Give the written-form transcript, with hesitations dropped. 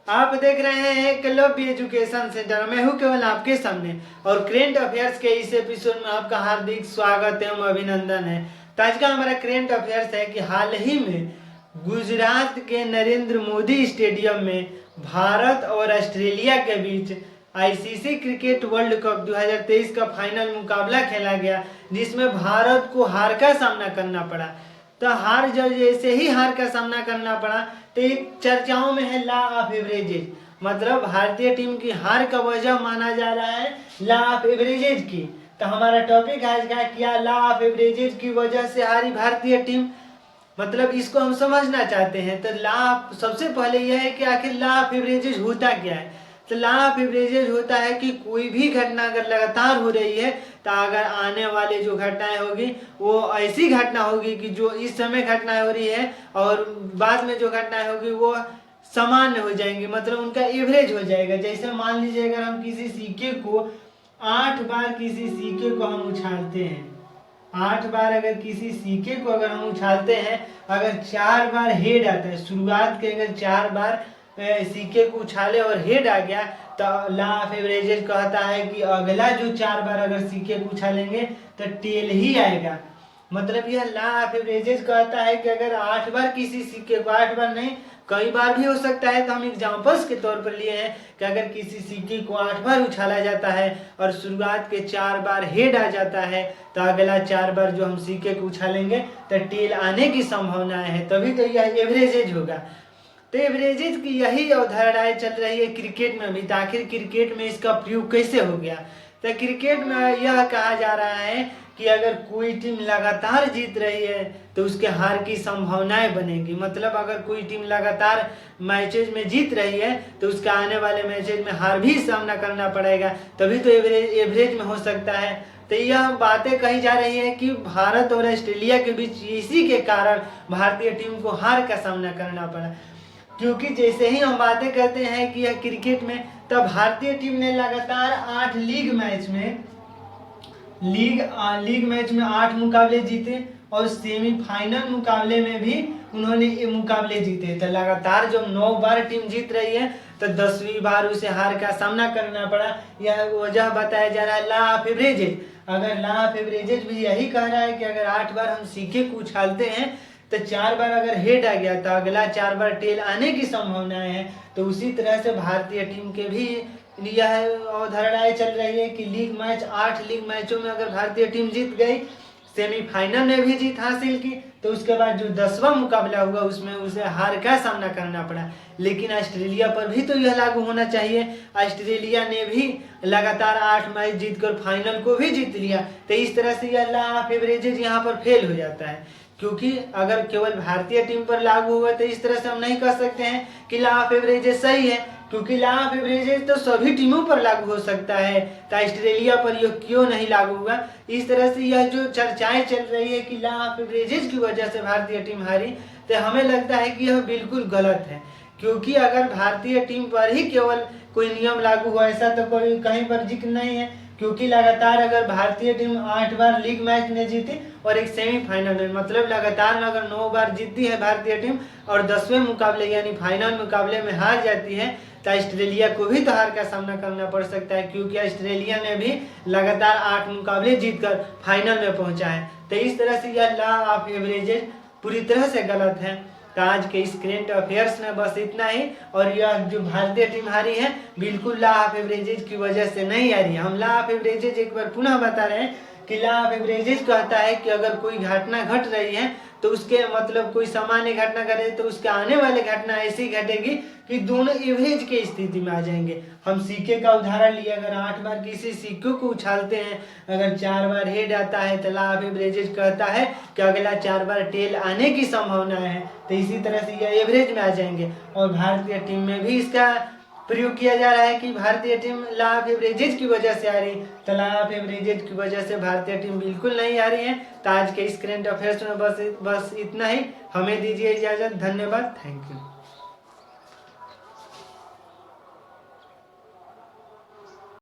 आप देख रहे हैं एकलव्य एजुकेशन सेंटर। मैं हूं केवल आपके सामने और करेंट अफेयर्स के इस एपिसोड में आपका हार्दिक स्वागत एवं अभिनंदन है। तो आज का हमारा करेंट अफेयर्स है कि हाल ही में गुजरात के नरेंद्र मोदी स्टेडियम में भारत और ऑस्ट्रेलिया के बीच आईसीसी क्रिकेट वर्ल्ड कप 2023 का फाइनल मुकाबला खेला गया, जिसमें भारत को हार का सामना करना पड़ा। तो हार जब जैसे ही हार का सामना करना पड़ा तो एक चर्चाओं में है लॉ ऑफ एवरेजेज, मतलब भारतीय टीम की हार का वजह माना जा रहा है लॉ ऑफ एवरेजेज की। तो हमारा टॉपिक आज का क्या लॉ ऑफ एवरेजेज की वजह से हारी भारतीय टीम, मतलब इसको हम समझना चाहते हैं। तो लॉ सबसे पहले यह है कि आखिर लॉ ऑफ एवरेजेज होता क्या है। तो लॉ ऑफ एवरेजेज होता है कि कोई भी घटना अगर लगातार हो रही है तो अगर आने वाले जो घटनाएं होगी वो ऐसी घटना होगी कि जो इस समय घटनाएं हो रही है और बाद में जो घटनाएं होगी वो सामान्य हो जाएंगी, मतलब उनका एवरेज हो जाएगा। जैसे मान लीजिए अगर हम किसी सिक्के को 8 बार किसी सिक्के को हम उछालते हैं, 8 बार अगर किसी सिक्के को अगर हम उछालते हैं, अगर 4 बार हेड आता है, शुरुआत के अगर 4 बार सिक्के को उछाले और हेड आ गया तो लॉ ऑफ एवरेजेज कहता है कि अगला जो 4 बार अगर सिक्के को उछालेंगे तो टेल ही आएगा। मतलब यह लॉ ऑफ एवरेजेज कहता है कि अगर 8 बार किसी सिक्के को, 8 बार नहीं कई बार भी हो सकता है, तो हम एग्जांपल्स के तौर पर लिए हैं कि अगर किसी सिक्के को 8 बार उछाला जाता है और शुरुआत के 4 बार हेड आ जाता है तो अगला 4 बार जो हम सिक्के को उछालेंगे तो टेल आने की संभावनाएं है, तभी तो यह एवरेजेज होगा। तो एवरेजेज की यही अवधारणाएं चल रही है क्रिकेट में भी। तो आखिर क्रिकेट में इसका प्रयोग कैसे हो गया। तो क्रिकेट में यह कहा जा रहा है कि अगर कोई टीम लगातार जीत रही है तो उसके हार की संभावनाएं बनेगी। मतलब अगर कोई टीम लगातार मैचेज में जीत रही है तो उसके आने वाले मैचेज में हार भी सामना करना पड़ेगा, तभी तो एवरेज में हो सकता है। तो यह बातें कही जा रही है कि भारत और ऑस्ट्रेलिया के बीच इसी के कारण भारतीय टीम को हार का सामना करना पड़ा, क्योंकि जैसे ही हम बातें करते हैं कि यह क्रिकेट में, तब भारतीय टीम ने लगातार 8 लीग मैच में 8 मुकाबले जीते और सेमीफाइनल मुकाबले में भी उन्होंने ये मुकाबले जीते। तो लगातार जब 9 बार टीम जीत रही है तो 10वीं बार उसे हार का सामना करना पड़ा। यह वजह बताया जा रहा है लॉ ऑफ एवरेजेज। अगर लॉ ऑफ एवरेजेज भी यही कह रहा है कि अगर 8 बार हम सिक्के को उछालते हैं तो 4 बार अगर हेड आ गया तो अगला 4 बार टेल आने की संभावनाएं है। तो उसी तरह से भारतीय टीम के भी यह अवधारणाएं चल रही है कि 8 लीग मैचों में अगर भारतीय टीम जीत गई, सेमीफाइनल में भी जीत हासिल की, तो उसके बाद जो 10वां मुकाबला हुआ उसमें उसे हार का सामना करना पड़ा। लेकिन ऑस्ट्रेलिया पर भी तो यह लागू होना चाहिए। ऑस्ट्रेलिया ने भी लगातार 8 मैच जीतकर फाइनल को भी जीत लिया। तो इस तरह से यह लॉ ऑफ एवरेजेज यहाँ पर फेल हो जाता है, क्योंकि अगर केवल भारतीय टीम पर लागू हुआ तो इस तरह से हम नहीं कह सकते हैं कि लॉ ऑफ एवरेजेज सही है, क्योंकि लॉ ऑफ एवरेजेज तो सभी टीमों पर लागू हो सकता है। तो ऑस्ट्रेलिया पर यह क्यों नहीं लागू हुआ। इस तरह से यह जो चर्चाएं चल रही है कि लॉ ऑफ एवरेजेज की वजह से भारतीय टीम हारी, तो हमें लगता है कि यह बिल्कुल गलत है। क्योंकि अगर भारतीय टीम पर ही केवल कोई नियम लागू हुआ, ऐसा तो कोई कहीं पर जिक्र नहीं है। क्योंकि लगातार अगर भारतीय टीम 8 बार लीग मैच में जीती और एक सेमीफाइनल में, मतलब लगातार अगर 9 बार जीतती है भारतीय टीम और 10वें मुकाबले यानी फाइनल मुकाबले में हार जाती है, तो ऑस्ट्रेलिया को भी तो हार का सामना करना पड़ सकता है, क्योंकि ऑस्ट्रेलिया ने भी लगातार 8 मुकाबले जीतकर फाइनल में पहुंचा है। तो इस तरह से यह लॉ ऑफ एवरेजेज पूरी तरह से गलत है। तो आज के इस करेंट अफेयर्स में बस इतना ही। और यह जो भारतीय टीम हारी है बिल्कुल लॉ ऑफ एवरेजेज की वजह से नहीं हारी। हम लॉ ऑफ एवरेजेज एक बार पुनः बता रहे हैं कि लॉ ऑफ एवरेजेज कहता है कि अगर कोई घटना घट रही है तो उसके, मतलब कोई सामान्य घटना घटे तो उसके आने वाले घटना ऐसी घटेगी कि दोनों एवरेज की स्थिति में आ जाएंगे। हम सिक्के का उदाहरण लिए, अगर 8 बार किसी सिक्के को उछालते हैं, अगर 4 बार हेड आता है तो लॉ ऑफ एवरेजेज कहता है कि अगला 4 बार टेल आने की संभावना है। तो इसी तरह से यह एवरेज में आ जाएंगे। और भारतीय टीम में भी इसका प्रयोग किया जा रहा है कि भारतीय टीम लॉ ऑफ एवरेजेज की वजह से आ रही, तो लॉ ऑफ एवरेजेज की वजह से भारतीय टीम बिल्कुल नहीं आ रही है। तो आज के इस करेंट अफेयर्स में बस इतना ही। हमें दीजिए इजाजत। धन्यवाद। Thank you.